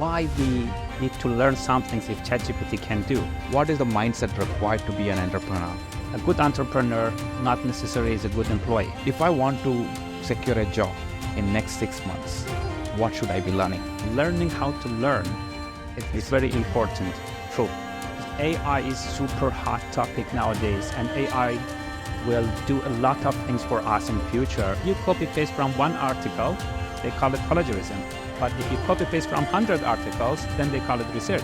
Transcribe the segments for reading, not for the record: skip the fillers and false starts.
why we need to learn some things if ChatGPT can do. What is the mindset required to be an entrepreneur? A good entrepreneur not necessarily is a good employee. If I want to secure a job in next 6 months, what should I be learning? Learning how to learn is very important. True. AI is super hot topic nowadays, and AI will do a lot of things for us in future. You copy paste from one article, they call it plagiarism. But if you copy paste from 100 articles, then they call it research.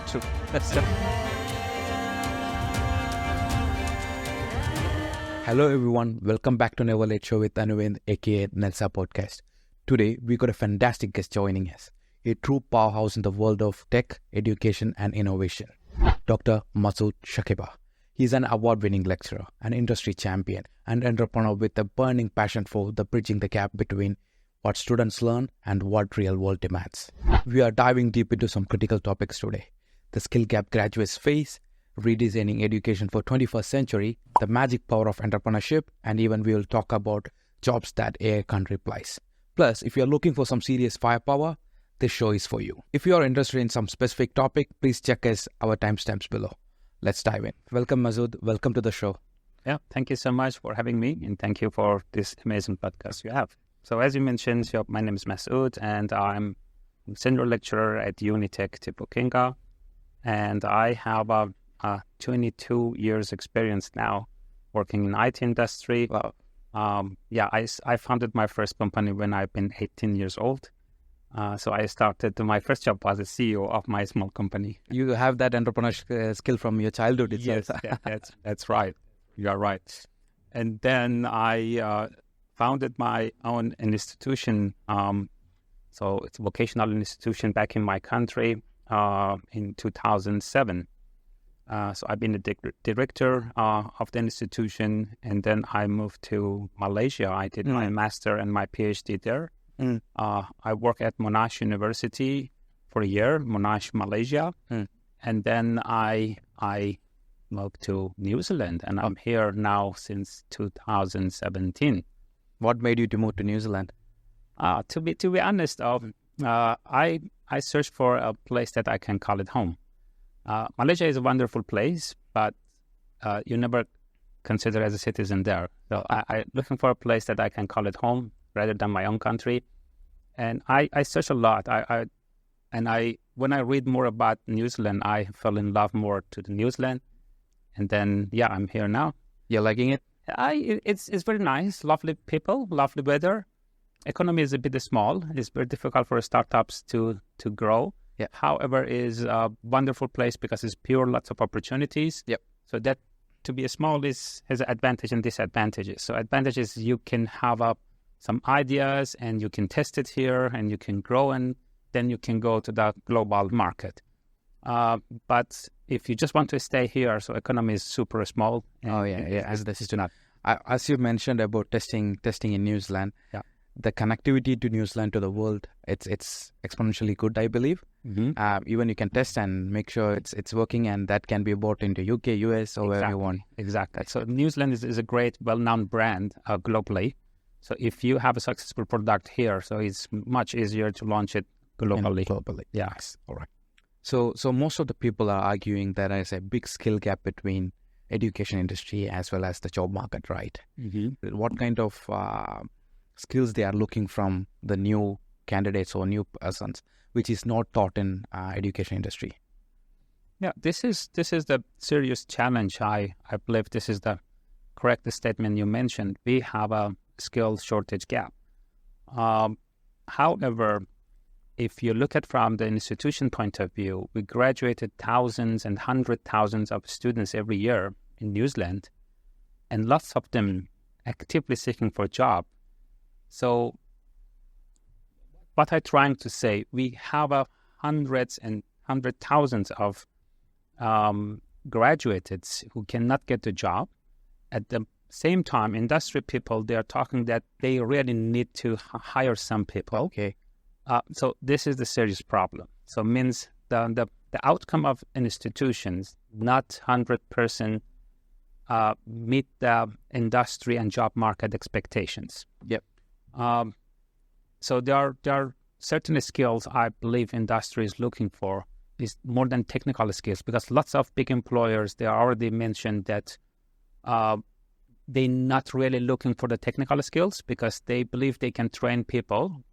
True. Hello everyone, welcome back to Never Late Show with Anuvindh, aka nlsa podcast. Today we got a fantastic guest joining us, a true powerhouse in the world of tech, education and innovation, Dr. Masoud Shakiba. He's an award-winning lecturer, an industry champion, and entrepreneur with a burning passion for bridging the gap between what students learn and what real world demands. We are diving deep into some critical topics today. The skill gap graduates face, redesigning education for 21st century, the magic power of entrepreneurship, and even we will talk about jobs that AI can't replace. Plus, if you are looking for some serious firepower, this show is for you. If you are interested in some specific topic, please check our timestamps below. Let's dive in. Welcome, Masoud. Welcome to the show. Yeah, thank you so much for having me, and thank you for this amazing podcast you have. So as you mentioned, my name is Masoud, and I'm a senior lecturer at Unitech Tipukinga, and I have 22 years experience now working in IT industry. Wow. I founded my first company when I've been 18 years old. So I started, my first job was a CEO of my small company. You have that entrepreneurship skill from your childhood itself. Yes, that's right. You are right. And then I founded my own institution. So it's a vocational institution back in my country in 2007. So I've been the director of the institution, and then I moved to Malaysia. I did my master and my PhD there. I worked at Monash University for a year, Monash, Malaysia. And then I moved to New Zealand, and I'm here now since 2017. What made you to move to New Zealand? To be honest, I searched for a place that I can call it home. Malaysia is a wonderful place, but you never consider as a citizen there. So I looking for a place that I can call it home rather than my own country. And I search a lot. When I read more about New Zealand, I fell in love more to the New Zealand. And then, I'm here now. You're liking it? It's very nice, lovely people, lovely weather. Economy is a bit small. It's very difficult for startups to grow. Yeah. However, is a wonderful place because it's pure, lots of opportunities. Yep. So that to be small has advantage and disadvantages. So advantages, you can have some ideas and you can test it here and you can grow, and then you can go to the global market. But if you just want to stay here, so economy is super small. As this is to not. As you mentioned about testing in New Zealand, the connectivity to New Zealand to the world, it's exponentially good, I believe. Mm-hmm. Even you can test and make sure it's working, and that can be bought into UK, US, or wherever you want. Exactly. So New Zealand is a great, well-known brand globally. So if you have a successful product here, so it's much easier to launch it globally. Yes. All right. So most of the people are arguing that there is a big skill gap between education industry as well as the job market, right? Mm-hmm. What kind of skills they are looking from the new candidates or new persons, which is not taught in education industry? Yeah, this is the serious challenge. I believe this is the correct statement you mentioned. We have a skill shortage gap. However, if you look at from the institution point of view, we graduated thousands and hundred thousands of students every year in New Zealand, and lots of them actively seeking for a job. So what I'm trying to say, we have hundreds and thousands of graduates who cannot get a job. At the same time, industry people, they are talking that they really need to hire some people. Okay. So this is the serious problem. So means the outcome of institutions not 100% meet the industry and job market expectations. Yep. So there are certain skills I believe industry is looking for is more than technical skills, because lots of big employers, they already mentioned that they're not really looking for the technical skills because they believe they can train people.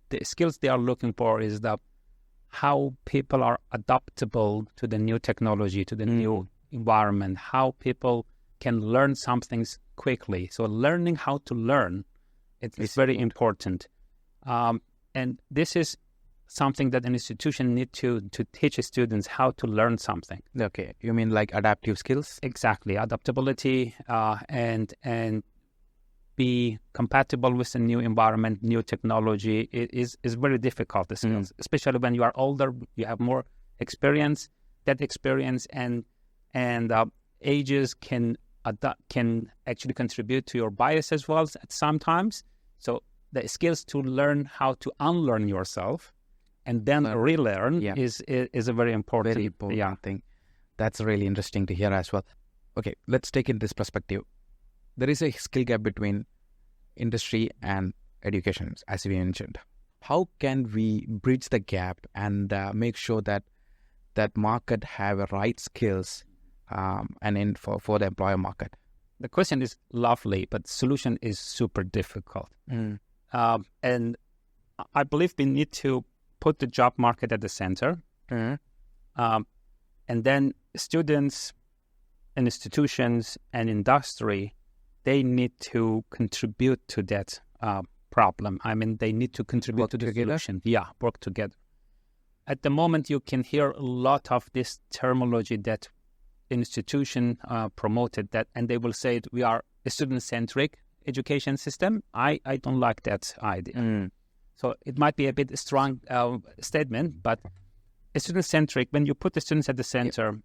The skills they are looking for is how people are adaptable to the new technology, to the new environment, how people can learn some things quickly. So learning how to learn, it's very important. And this is something that an institution need to teach students how to learn something. Okay, you mean like adaptive skills? Exactly, adaptability and be compatible with the new environment, new technology is very difficult, especially when you are older, you have more experience. That experience and ages can actually contribute to your bias as well at sometimes. So the skills to learn how to unlearn yourself and then relearn is a very important thing. That's really interesting to hear as well. Okay, let's take in this perspective. There is a skill gap between industry and education, as we mentioned. How can we bridge the gap and make sure that market have a right skills for the employer market? The question is lovely, but the solution is super difficult. And I believe we need to put the job market at the center. And then students and institutions and industry, they need to contribute to that problem. I mean, they need to contribute to the solution. Yeah, work together. At the moment, you can hear a lot of this terminology that institution promoted, that, and they will say we are a student-centric education system. I don't like that idea. So it might be a bit strong statement, but a student-centric, when you put the students at the center,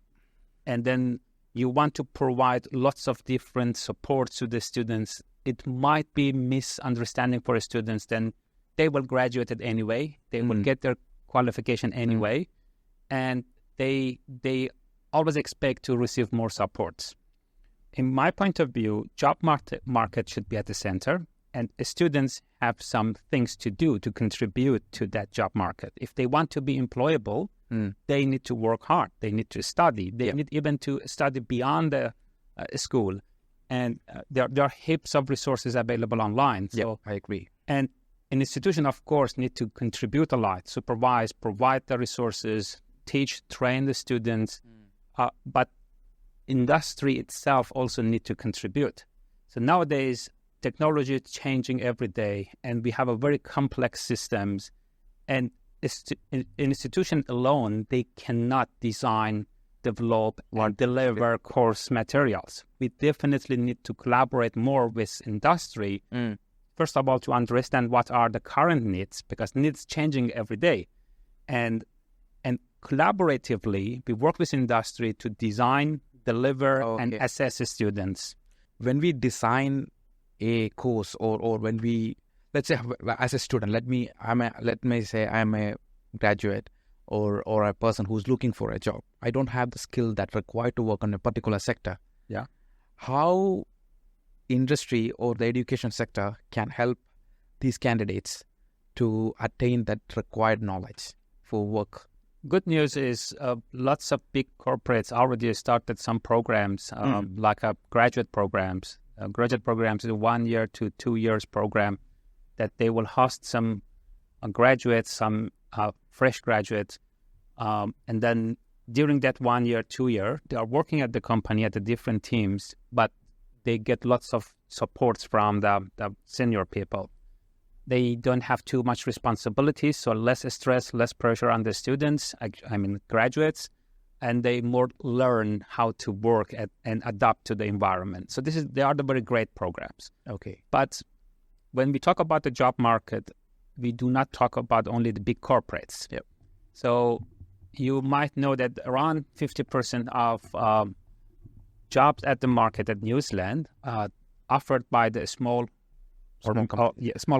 and then you want to provide lots of different supports to the students, it might be misunderstanding for students. Then they will graduate it anyway. They will get their qualification anyway, and they always expect to receive more supports. In my point of view, job market should be at the center, and students have some things to do to contribute to that job market. If they want to be employable, they need to work hard. They need to study. They need even to study beyond the school. And there are heaps of resources available online. So I agree. And an institution, of course, need to contribute a lot, supervise, provide the resources, teach, train the students. But industry itself also need to contribute. So nowadays, technology is changing every day, and we have a very complex systems. And an institution alone, they cannot design, develop, or deliver course materials. We definitely need to collaborate more with industry. First of all, to understand what are the current needs, because needs changing every day. And collaboratively, we work with industry to design, deliver, and assess students. When we design a course, or when we, let's say, as a student, let me say I'm a graduate or a person who's looking for a job. I don't have the skill that required to work on a particular sector. Yeah. How industry or the education sector can help these candidates to attain that required knowledge for work? Good news is lots of big corporates already started some programs, like graduate programs. Graduate programs is a 1 year to 2 years program that they will host some graduates, some fresh graduates. And then during that 1 year, 2 year, they are working at the company at the different teams, but they get lots of supports from the senior people. They don't have too much responsibilities, so less stress, less pressure on the students, I mean graduates, and they more learn how to work and adapt to the environment. So they are the very great programs. Okay. But when we talk about the job market, we do not talk about only the big corporates. Yep. So you might know that around 50% of jobs at the market at Newzealand offered by the small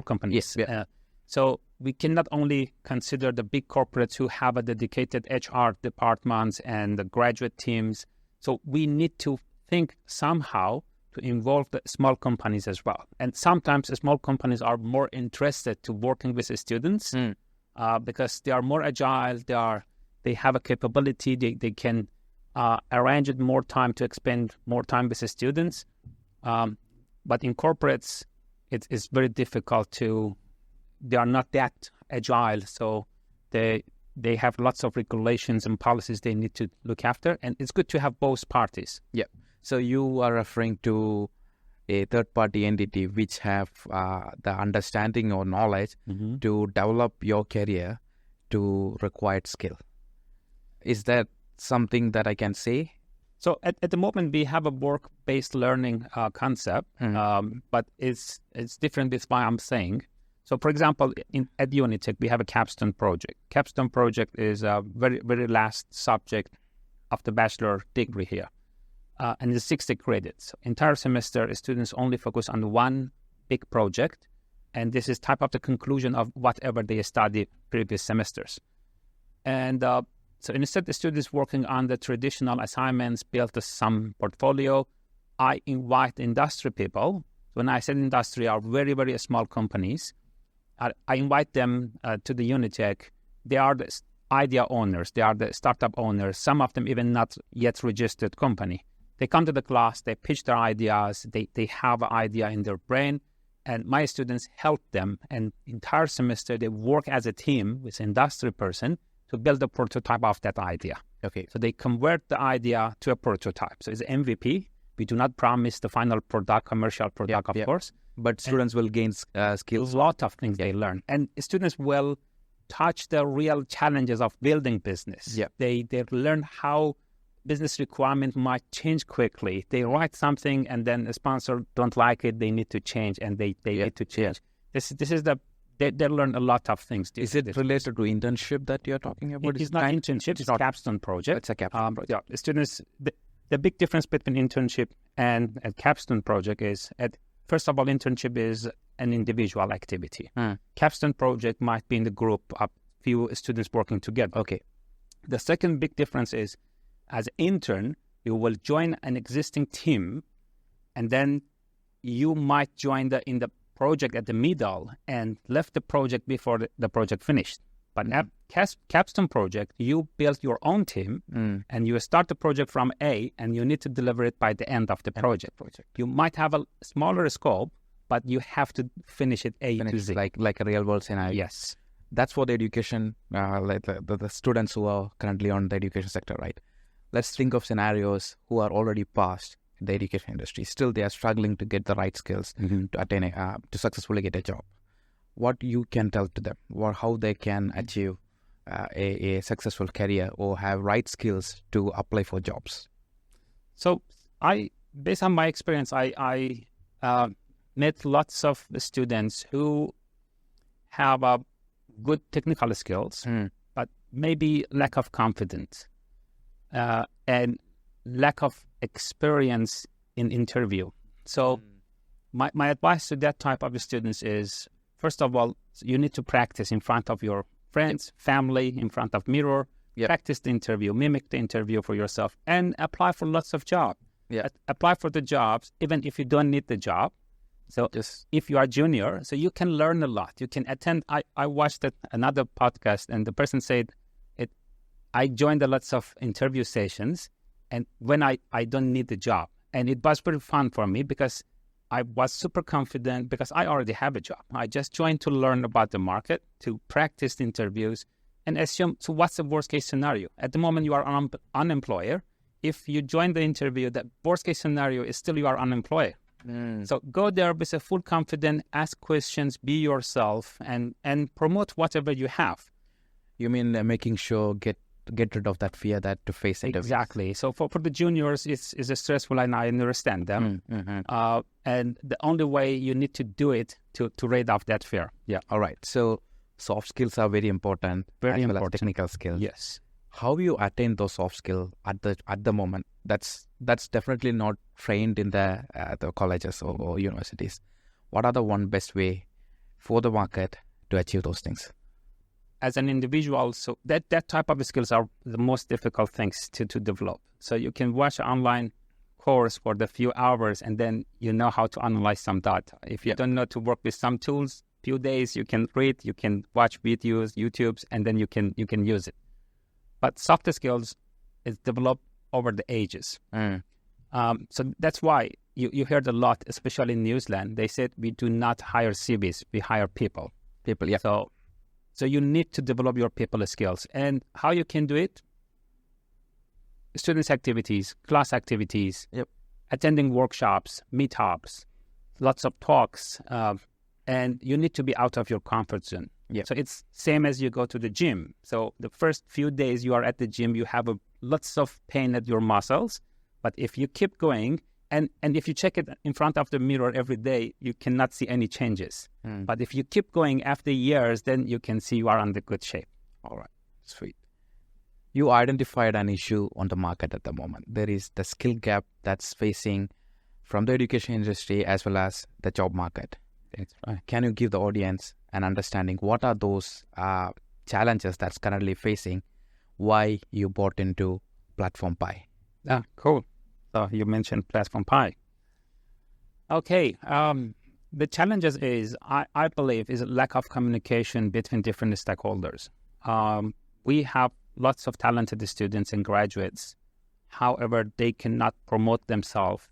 companies. Yes. Yeah. So we cannot only consider the big corporates who have a dedicated HR departments and the graduate teams. So we need to think somehow to involve the small companies as well. And sometimes the small companies are more interested to working with the students because they are more agile. They have a capability. They can arrange it more time to spend more time with the students. But in corporates, it is very difficult they are not that agile. So they have lots of regulations and policies they need to look after. And it's good to have both parties. Yeah. So you are referring to a third-party entity which have the understanding or knowledge to develop your career to required skill. Is that something that I can say? So at the moment, we have a work-based learning concept, but it's different with what I'm saying. So, for example, at Unitech, we have a capstone project. Capstone project is a very, very last subject of the bachelor degree here. And it's 60 credits. Entire semester, students only focus on one big project, and this is type of the conclusion of whatever they studied previous semesters. And so instead, the students working on the traditional assignments, build some portfolio. I invite industry people. When I said industry are very, very small companies, I invite them to the Unitech. They are the idea owners. They are the startup owners. Some of them even not yet registered company. They come to the class, they pitch their ideas, they have an idea in their brain, and my students help them. And entire semester, they work as a team with industry person to build a prototype of that idea. Okay. So they convert the idea to a prototype. So it's MVP. We do not promise the final product, commercial product, of course. But students will gain skills. A lot of things they learn. And students will touch the real challenges of building business. Yeah. They learn how business requirement might change quickly. They write something and then a sponsor don't like it. They need to change and they need to change. This is they learn a lot of things. Is it related to internship that you're talking about? It's not internship. It's a capstone project. It's a capstone project. Yeah, the students. The big difference between internship and a capstone project is, first of all, internship is an individual activity. Capstone project might be in the group of few students working together. Okay. The second big difference is, as an intern, you will join an existing team, and then you might join in the project at the middle and left the project before the project finished. But at capstone project, you build your own team, and you start the project from A, and you need to deliver it by the end of the project. You might have a smaller scope, but you have to finish it to Z. Like a real world scenario. Yes. That's for the education, like the students who are currently on the education sector, right? Let's think of scenarios who are already past the education industry. Still, they are struggling to get the right skills to attain to successfully get a job. What you can tell to them, or how they can achieve a successful career or have right skills to apply for jobs. So based on my experience, I met lots of students who have good technical skills, but maybe lack of confidence and lack of experience in interview. So my advice to that type of students is, first of all, you need to practice in front of your friends, family, in front of mirror. Practice the interview, mimic the interview for yourself, and apply for lots of jobs. Apply for the jobs, even if you don't need the job. So if you are junior, so you can learn a lot. You can attend. I watched another podcast, and the person said, I joined a lots of interview sessions, and when I don't need the job. And it was very fun for me because I was super confident because I already have a job. I just joined to learn about the market, to practice the interviews, and assume, so what's the worst case scenario? At the moment, you are unemployed. If you join the interview, the worst case scenario is still you are unemployed. So go there with a full confidence, ask questions, be yourself, and promote whatever you have. You mean making sure get rid of that fear that to face interviews. Exactly. So for the juniors, it's stressful, and I understand them. And the only way you need to do it to rid off that fear. Yeah. All right. So soft skills are very important. Very important. Well as technical skills. Yes. How you attain those soft skills at the moment? That's definitely not trained in the colleges or universities. What are the one best way for the market to achieve those things? As an individual, so that type of skills are the most difficult things to develop. So you can watch an online course for the few hours, and then you know how to analyze some data. If you don't know to work with some tools, Few days you can read, you can watch videos, YouTubes, and then you can use it. But softer skills is developed over the ages. So that's why you heard a lot, especially in New Zealand. They said we do not hire CVs, we hire people. People, yeah. So you need to develop your people skills. And how you can do it? Students' activities, class activities, attending workshops, meetups, lots of talks, and you need to be out of your comfort zone. So it's same as you go to the gym. So the first few days you are at the gym, you have lots of pain at your muscles. But if you keep going, and if you check it in front of the mirror every day, you cannot see any changes. But if you keep going after years, then you can see you are in the good shape. All right, sweet. You identified an issue on the market at the moment. There is the skill gap that's facing from the education industry as well as the job market. That's right. Can you give the audience an understanding what are those challenges that's currently facing, why you bought into Platform Pi? Cool. So you mentioned Platform Pi. Okay. The challenges is, I believe, is a lack of communication between different stakeholders. We have lots of talented students and graduates. However, they cannot promote themselves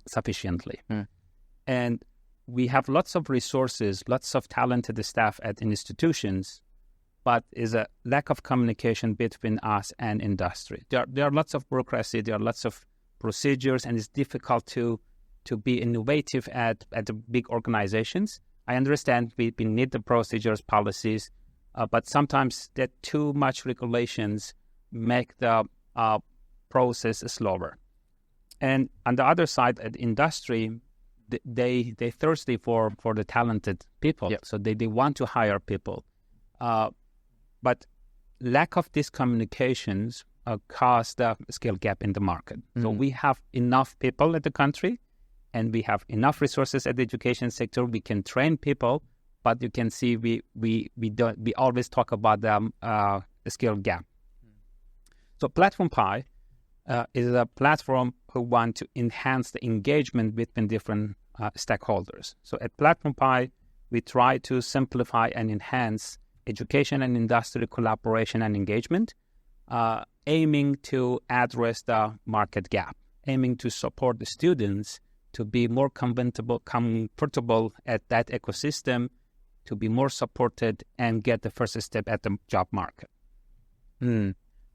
sufficiently. And we have lots of resources, lots of talented staff at institutions, but is a lack of communication between us and industry. There are lots of bureaucracy, there are lots of procedures, and it's difficult to be innovative at the big organizations. I understand we need the procedures, policies, but sometimes that too much regulations make the process slower. And on the other side, at industry, they thirsty for the talented people. So they want to hire people. But lack of these communications cause the skill gap in the market. So we have enough people in the country, and we have enough resources at the education sector. We can train people, but you can see we always talk about the skill gap. So Platform Pi is a platform who want to enhance the engagement between different stakeholders. So at Platform Pi, we try to simplify and enhance education and industry collaboration and engagement, aiming to address the market gap, aiming to support the students to be more comfortable at that ecosystem, to be more supported and get the first step at the job market.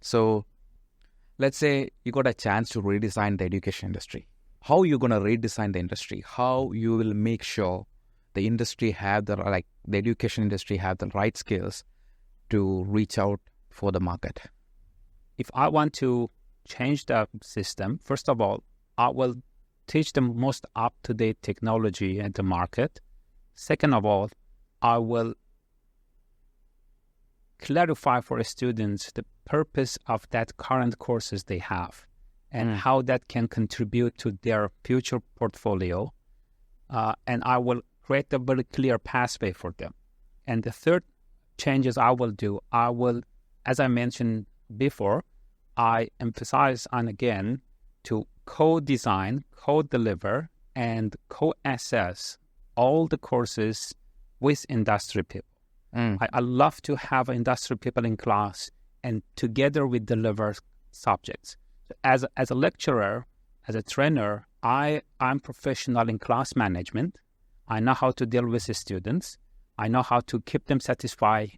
So let's say you got a chance to redesign the education industry. How are you going to redesign the industry? How you will make sure the industry have the education industry have the right skills to reach out for the market? If I want to change the system, first of all, I will teach the most up-to-date technology at the market. Second of all, I will clarify for students the purpose of that current courses they have and how that can contribute to their future portfolio. And I will create a very clear pathway for them. And the third changes I will do, as I mentioned before, I emphasize on again to co-design, co-deliver, and co-assess all the courses with industry people. I love to have industry people in class, and together we deliver subjects. As a lecturer, as a trainer, I'm professional in class management. I know how to deal with the students. I know how to keep them satisfied,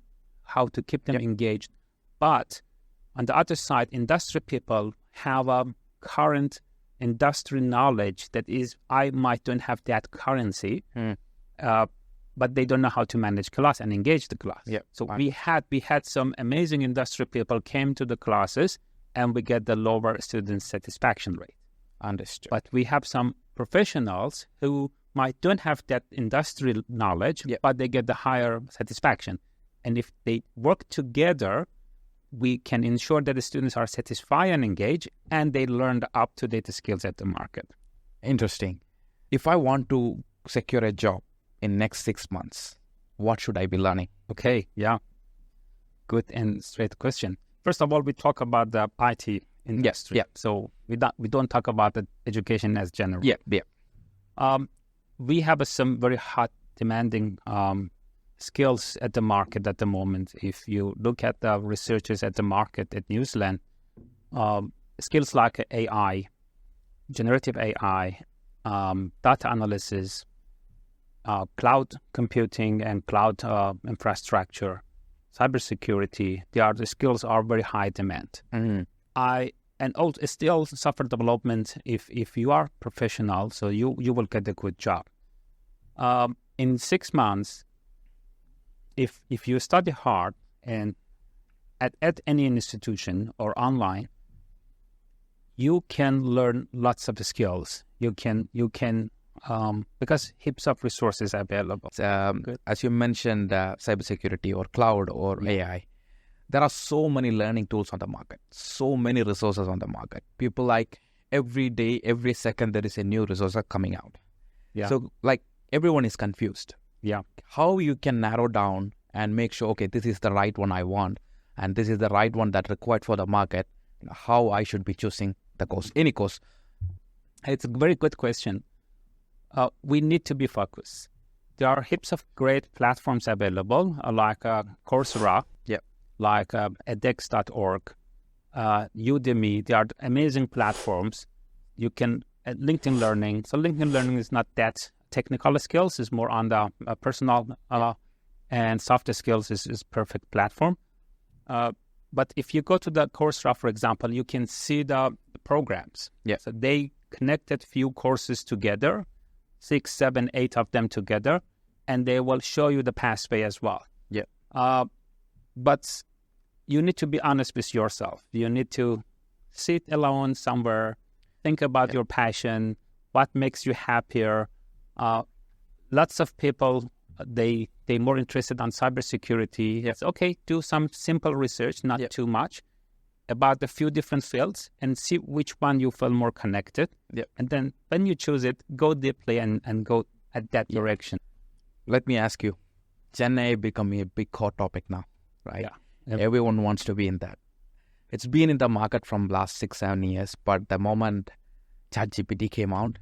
how to keep them engaged. But on the other side, industry people have a current industry knowledge that is, I might don't have that currency, but they don't know how to manage class and engage the class. So we had some amazing industry people came to the classes, and we get the lower student satisfaction rate. Understood. But we have some professionals who don't have that industrial knowledge, but they get the higher satisfaction. And if they work together, we can ensure that the students are satisfied and engaged, and they learn the up-to-date skills at the market. Interesting. If I want to secure a job in next 6 months, what should I be learning? Okay, good and straight question. First of all, we talk about the IT industry. So we don't talk about the education as general. We have some very hot demanding skills at the market at the moment. If you look at the researchers at the market at Newzealand, skills like AI, generative AI, data analysis, cloud computing and cloud infrastructure, cybersecurity, the skills are very high demand. And also still software development, if you are professional, so you will get a good job. In 6 months, if you study hard and at any institution or online, you can learn lots of skills. You can because heaps of resources are available. As you mentioned, cybersecurity or cloud or AI, there are so many learning tools on the market, so many resources on the market. People like every day, every second, there is a new resource coming out. So like everyone is confused. How you can narrow down and make sure, okay, this is the right one I want, and this is the right one that required for the market, how I should be choosing the course, any course? It's a very good question. We need to be focused. There are heaps of great platforms available, like Coursera, like edX.org, Udemy. They are amazing platforms. You can LinkedIn Learning. So LinkedIn Learning is not that technical skills; it's more on the personal and softer skills. Is perfect platform. But if you go to the Coursera, for example, you can see the programs. So they connected few courses together, 6, 7, 8 of them together, and they will show you the pathway as well. But you need to be honest with yourself. You need to sit alone somewhere, think about your passion, what makes you happier. Lots of people, they're more interested on cybersecurity. It's okay, do some simple research, not too much, about a few different fields and see which one you feel more connected. And then when you choose it, go deeply and go at that direction. Let me ask you, Gen AI becoming a big hot topic now, right? Everyone wants to be in that. It's been in the market from last 6-7 years, but the moment ChatGPT came out,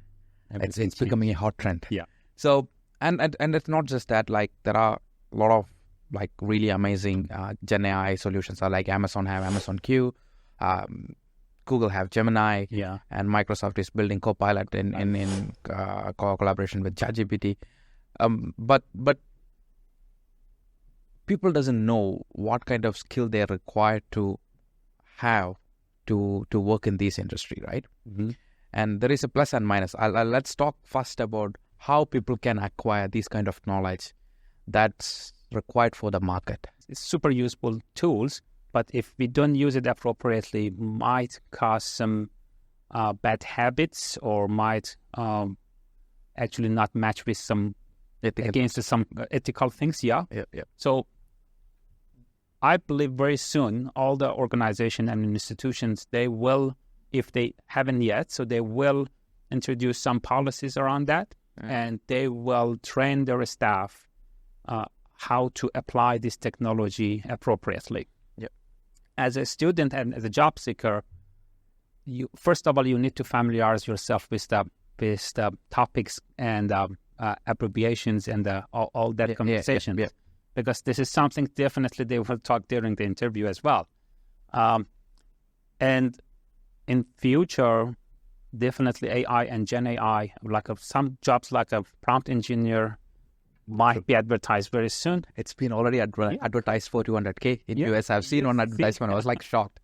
it's becoming a hot trend. So, and it's not just that, like there are a lot of like really amazing Gen AI solutions. Like Amazon have Amazon Q, Google have Gemini, and Microsoft is building Copilot in collaboration with ChatGPT. But people doesn't know what kind of skill they're required to have to work in this industry, right? And there is a plus and minus. Let's talk first about how people can acquire these kind of knowledge that's required for the market. It's super useful tools, but if we don't use it appropriately, might cause some bad habits or might actually not match with some against some ethical things. So I believe very soon all the organizations and institutions, they will, if they haven't yet, so they will introduce some policies around that, and they will train their staff how to apply this technology appropriately. As a student and as a job seeker, you first of all, you need to familiarize yourself with the topics and abbreviations and all that conversation. Because this is something definitely they will talk during the interview as well. And in future, definitely AI and Gen AI, like some jobs like a prompt engineer might be advertised very soon. It's been already advertised for $200K in US. I've seen one advertisement. I was like shocked.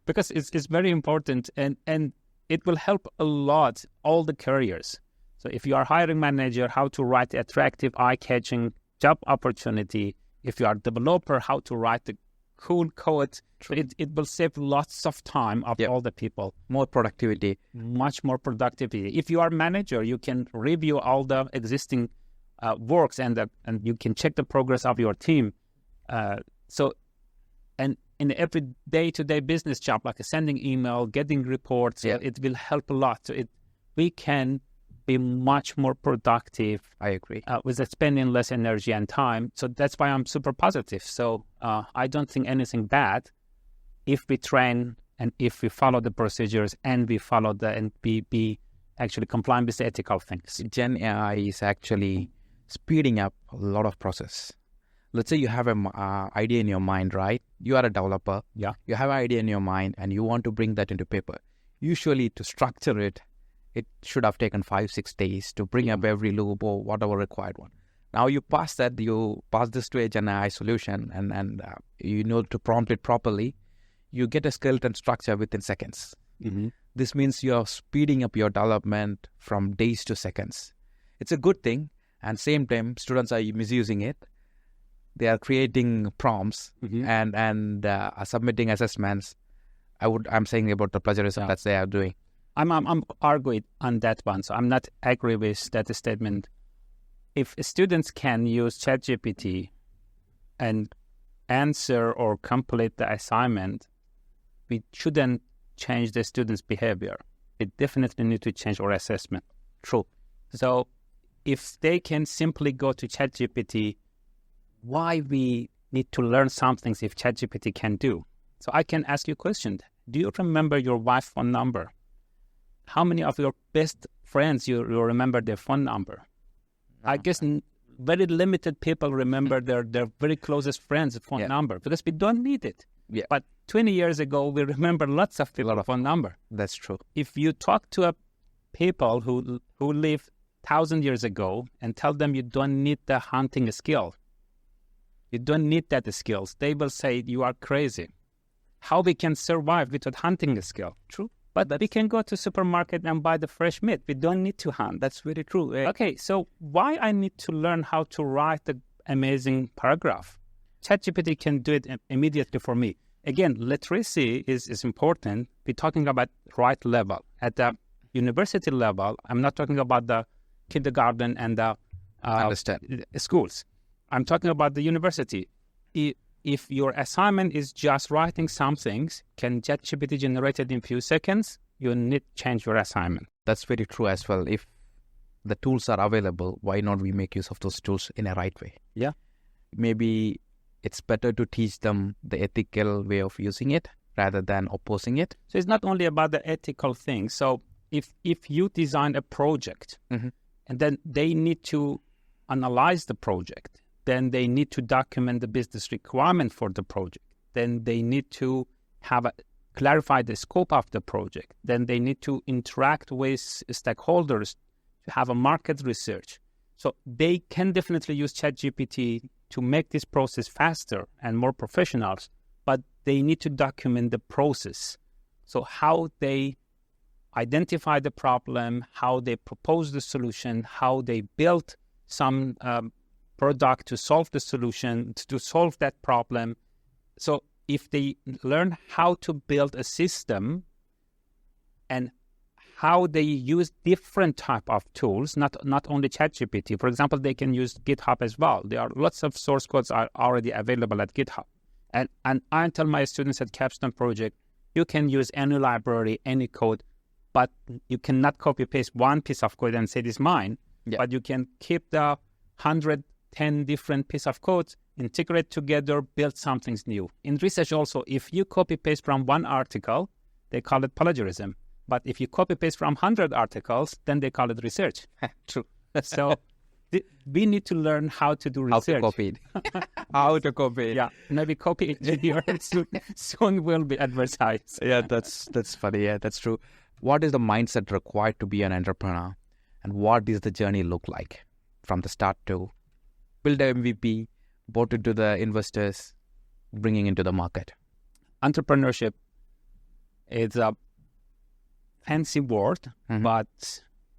Because it's very important and it will help a lot all the careers. So if you are hiring manager, how to write attractive, eye-catching job opportunity. If you are a developer, how to write the cool code. It will save lots of time of all the people. More productivity. Much more productivity. If you are a manager, you can review all the existing works and you can check the progress of your team. And in every day-to-day business job, like sending email, getting reports, it will help a lot. So we can be much more productive. I agree. With spending less energy and time. So that's why I'm super positive. So I don't think anything bad if we train and if we follow the procedures and we follow and be actually compliant with the ethical things. Gen AI is actually speeding up a lot of process. Let's say you have an idea in your mind, right? You are a developer. Yeah. You have an idea in your mind and you want to bring that into paper. Usually to structure it, it should have taken 5-6 days to bring up every loop or whatever required one. Now you pass this to a Gen AI solution and you know to prompt it properly. You get a skeleton structure within seconds. Mm-hmm. This means you are speeding up your development from days to seconds. It's a good thing, and same time, students are misusing it. They are creating prompts and are submitting assessments. I'm saying about the plagiarism that they are doing. I'm arguing on that one, so I'm not agree with that statement. If students can use ChatGPT and answer or complete the assignment, we shouldn't change the students' behavior. We definitely need to change our assessment. True. So if they can simply go to ChatGPT, why we need to learn some things if ChatGPT can do? So I can ask you a question. Do you remember your wife's phone number? How many of your best friends you remember their phone number? I guess very limited people remember their very closest friends' phone number because we don't need it. Yeah. But 20 years ago, we remember lots of people's phone number. That's true. If you talk to people who lived 1,000 years ago and tell them you don't need the hunting skill, you don't need that skills, they will say you are crazy. How we can survive without hunting a skill? True. But we can go to supermarket and buy the fresh meat. We don't need to hunt. That's very true. Okay, so why I need to learn how to write the amazing paragraph? ChatGPT can do it immediately for me. Again, literacy is important. We're talking about right level. At the university level, I'm not talking about the kindergarten and the schools. I'm talking about the university. If your assignment is just writing some things, can ChatGPT generate it in a few seconds? You need to change your assignment. That's very true as well. If the tools are available, why not we make use of those tools in a right way? Yeah. Maybe it's better to teach them the ethical way of using it rather than opposing it. So it's not only about the ethical thing. So if you design a project and then they need to analyze the project, then they need to document the business requirement for the project. Then they need to clarify the scope of the project. Then they need to interact with stakeholders to have a market research. So they can definitely use ChatGPT to make this process faster and more professional, but they need to document the process. So how they identify the problem, how they propose the solution, how they build some product to solve the solution, to solve that problem. So if they learn how to build a system and how they use different type of tools, not only ChatGPT. For example, they can use GitHub as well. There are lots of source codes are already available at GitHub. And I tell my students at Capstone Project, you can use any library, any code, but you cannot copy paste one piece of code and say this is mine. Yeah. But you can keep the 110 different piece of code, integrate together, build something new. In research also, if you copy paste from one article, they call it plagiarism. But if you copy paste from 100 articles, then they call it research. True. So we need to learn how to do research. How to copy it. How to copy it. Yeah, maybe copy engineer soon will be advertised. Yeah, that's funny. Yeah, that's true. What is the mindset required to be an entrepreneur? And what does the journey look like from the start to build an MVP, brought it to the investors, bringing into the market? Entrepreneurship is a fancy word, but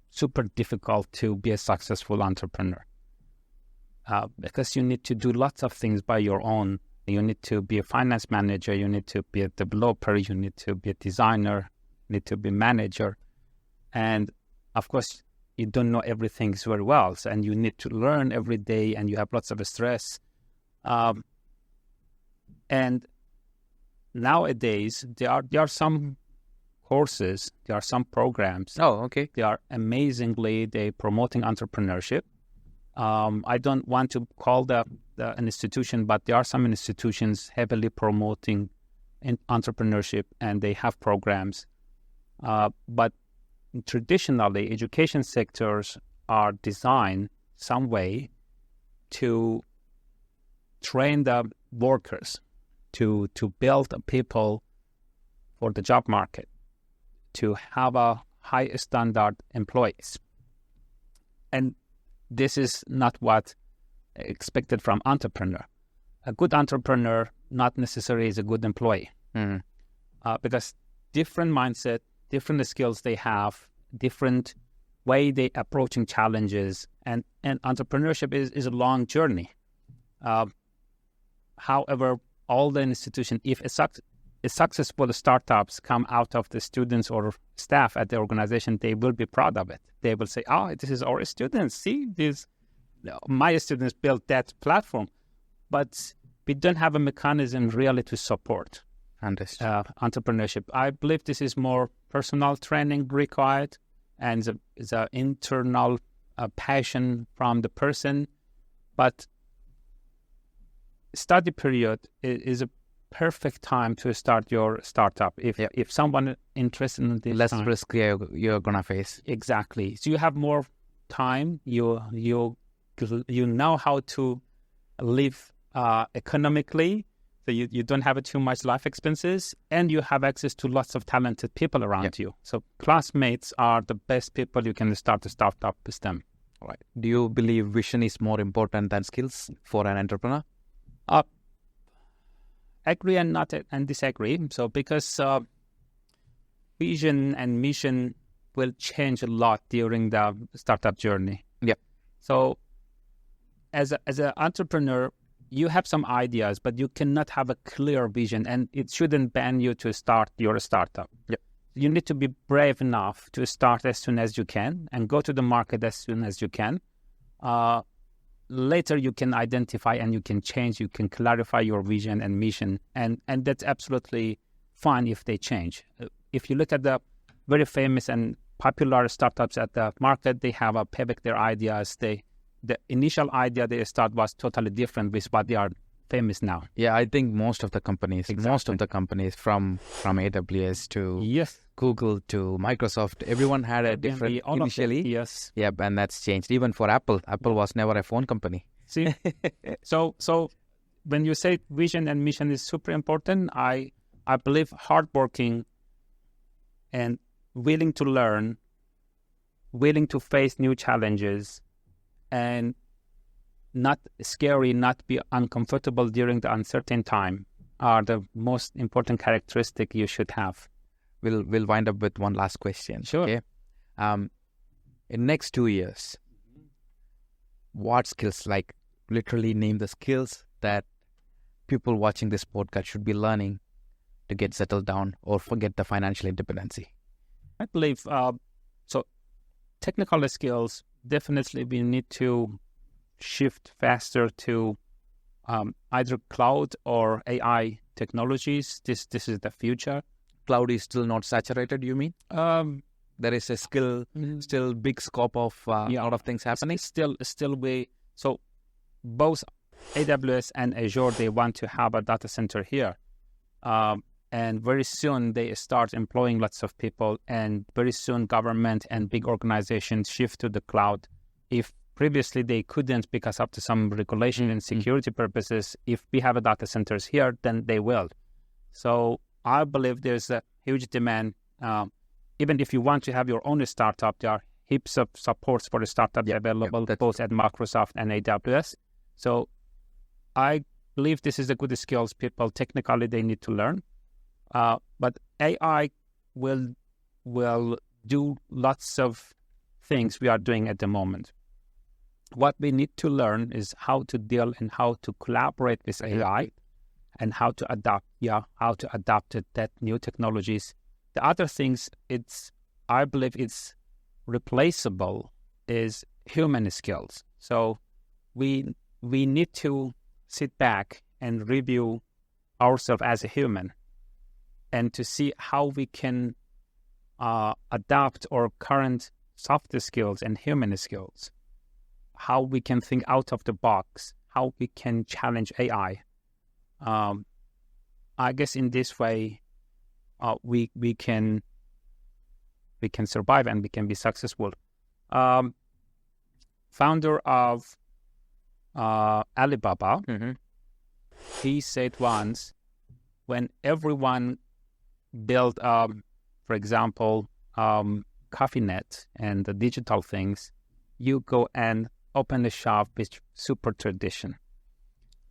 super difficult to be a successful entrepreneur because you need to do lots of things by your own. You need to be a finance manager, you need to be a developer, you need to be a designer, you need to be a manager. And of course, you don't know everything very well, and you need to learn every day, and you have lots of stress. And nowadays, there are some courses, there are some programs. Oh, okay. They are they promoting entrepreneurship. I don't want to call the institution, but there are some institutions heavily promoting entrepreneurship, and they have programs. But traditionally, education sectors are designed some way to train the workers, to build the people for the job market, to have a high standard employees. And this is not what expected from entrepreneur. A good entrepreneur not necessarily is a good employee, because different mindset, different skills they have, different way they approaching challenges, and entrepreneurship is a long journey. However, all the institution, if a successful startups come out of the students or staff at the organization, they will be proud of it. They will say, "Oh, this is our students. See, my students built that platform." But we don't have a mechanism really to support entrepreneurship. I believe this is more personal training required, and it's an internal passion from the person. But study period is a perfect time to start your startup. If someone interested in this, less risk you're gonna face. Exactly. So you have more time. You know how to live economically, so you don't have too much life expenses, and you have access to lots of talented people around you. So classmates are the best people you can start a startup with them. All right. Do you believe vision is more important than skills for an entrepreneur? Agree and not and disagree. So because vision and mission will change a lot during the startup journey. Yeah. So as an entrepreneur, you have some ideas, but you cannot have a clear vision, and it shouldn't ban you to start your startup. Yeah. You need to be brave enough to start as soon as you can and go to the market as soon as you can. Later, you can identify and you can change, you can clarify your vision and mission, and that's absolutely fine if they change. If you look at the very famous and popular startups at the market, they have a pivot their ideas. The initial idea they start was totally different with what they are famous now. Yeah, I think most of the companies from AWS to Google to Microsoft, everyone had a different initially. Yes. Yeah, and that's changed. Even for Apple was never a phone company. See, so when you say vision and mission is super important, I believe hardworking and willing to learn, willing to face new challenges, and not scary, not be uncomfortable during the uncertain time are the most important characteristic you should have. We'll wind up with one last question. Sure. Okay. In next 2 years, what skills, like literally name the skills that people watching this podcast should be learning to get settled down or forget the financial independency? I believe, so technical skills, definitely we need to shift faster to either cloud or AI technologies. This is the future. Cloud is still not saturated, you mean? There is a still big scope of a lot of things happening. Still so both AWS and Azure, they want to have a data center here. And very soon they start employing lots of people, and very soon government and big organizations shift to the cloud. If previously they couldn't because of some regulation and security purposes, if we have a data centers here, then they will. So I believe there's a huge demand. Even if you want to have your own startup, there are heaps of supports for the startups available both at Microsoft and AWS. So I believe this is a good skills people technically they need to learn. But AI will do lots of things we are doing at the moment. What we need to learn is how to deal and how to collaborate with AI and how to adapt that new technologies. The other things I believe it's replaceable is human skills. So we need to sit back and review ourselves as a human and to see how we can adapt our current soft skills and human skills, how we can think out of the box, how we can challenge AI. I guess in this way, we can survive and we can be successful. Founder of Alibaba, he said once, when everyone built, for example, coffee net and the digital things, you go and open a shop with super tradition.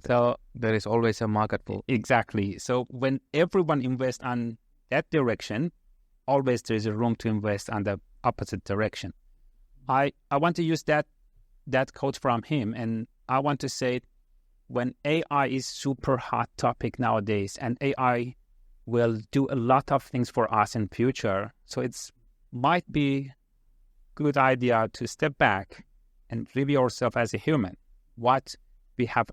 So there is always a market for. Exactly. So when everyone invests on that direction, always there is a room to invest on the opposite direction. I want to use that quote from him, and I want to say, when AI is super hot topic nowadays, and AI will do a lot of things for us in future, so it's might be good idea to step back and review ourselves as a human, what we have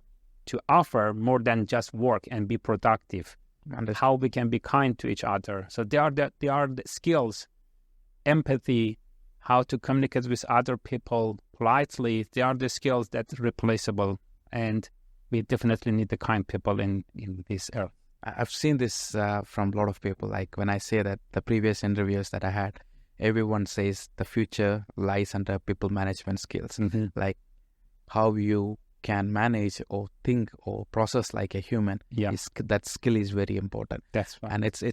to offer more than just work and be productive, and how we can be kind to each other. So they are the skills, empathy, how to communicate with other people politely. They are the skills that's replaceable, and we definitely need the kind people in this earth. I've seen this from a lot of people. Like when I say that the previous interviews that I had, everyone says the future lies under people management skills, like how you can manage or think or process like a human. That skill is very important. That's right. And it's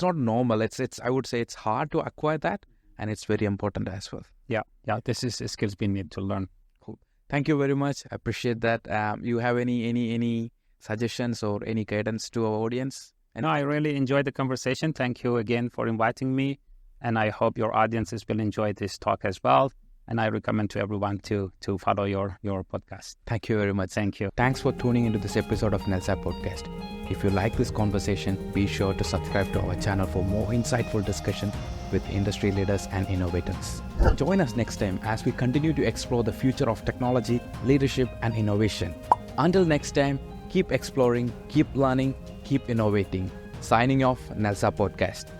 not normal. It's I would say it's hard to acquire that, and it's very important as well. Yeah. This is skills we need to learn. Cool. Thank you very much. I appreciate that. You have any suggestions or any guidance to our audience? No, I really enjoyed the conversation. Thank you again for inviting me, and I hope your audiences will enjoy this talk as well. And I recommend to everyone to follow your podcast. Thank you very much. Thank you. Thanks for tuning into this episode of nlsa Podcast. If you like this conversation, be sure to subscribe to our channel for more insightful discussion with industry leaders and innovators. Join us next time as we continue to explore the future of technology, leadership, and innovation. Until next time, keep exploring, keep learning, keep innovating. Signing off, nlsa Podcast.